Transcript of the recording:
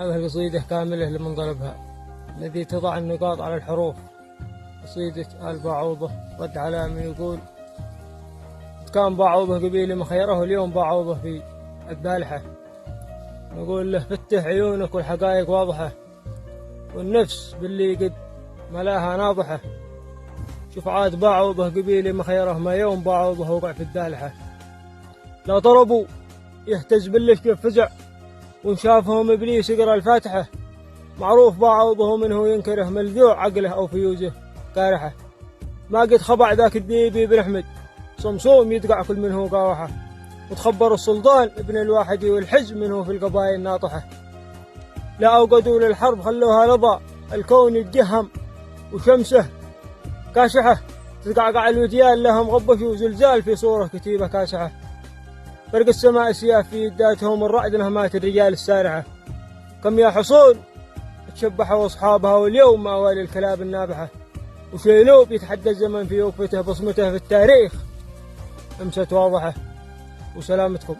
هذه القصيدة كاملة لمن طلبها، الذي تضع النقاط على الحروف. قصيدة آل باعوضة رد على من يقول كان باعوضة قبيلي مخيره، واليوم باعوضة في الدالحة. نقول له فتح عيونك والحقائق واضحة، والنفس باللي قد ملاها ناضحة. شوف عاد باعوضة قبيلي مخيره، ما يوم باعوضة وقع في الدالحة. لا طربوا يهتز باللشك فزع، وإن شافهم إبليس يقرأ الفاتحة. معروف باعوضه منه ينكره، ملذوع عقله أو فيوزه كارحة. ما قد خبع ذاك الديبي بن أحمد، صمصوم يدقع كل منه قاوحة. وتخبر السلطان ابن الواحد والحزب منه في القبائل ناطحة. لا أوقدوا للحرب خلوها لظى، الكون يتجهم وشمسه كاشحة. تقعقع الوديان لهم غبش وزلزال في صورة كتيبة كاسحة. فرق السماء سياف في يداتهم، الرعد نهمات الرجال السارحة. كم يا حصون تشبحوا أصحابها، واليوم موالي الكلاب النابحة. وشيلوب يتحدى الزمن في وقفته، بصمته في التاريخ أمست واضحة. وسلامتكم.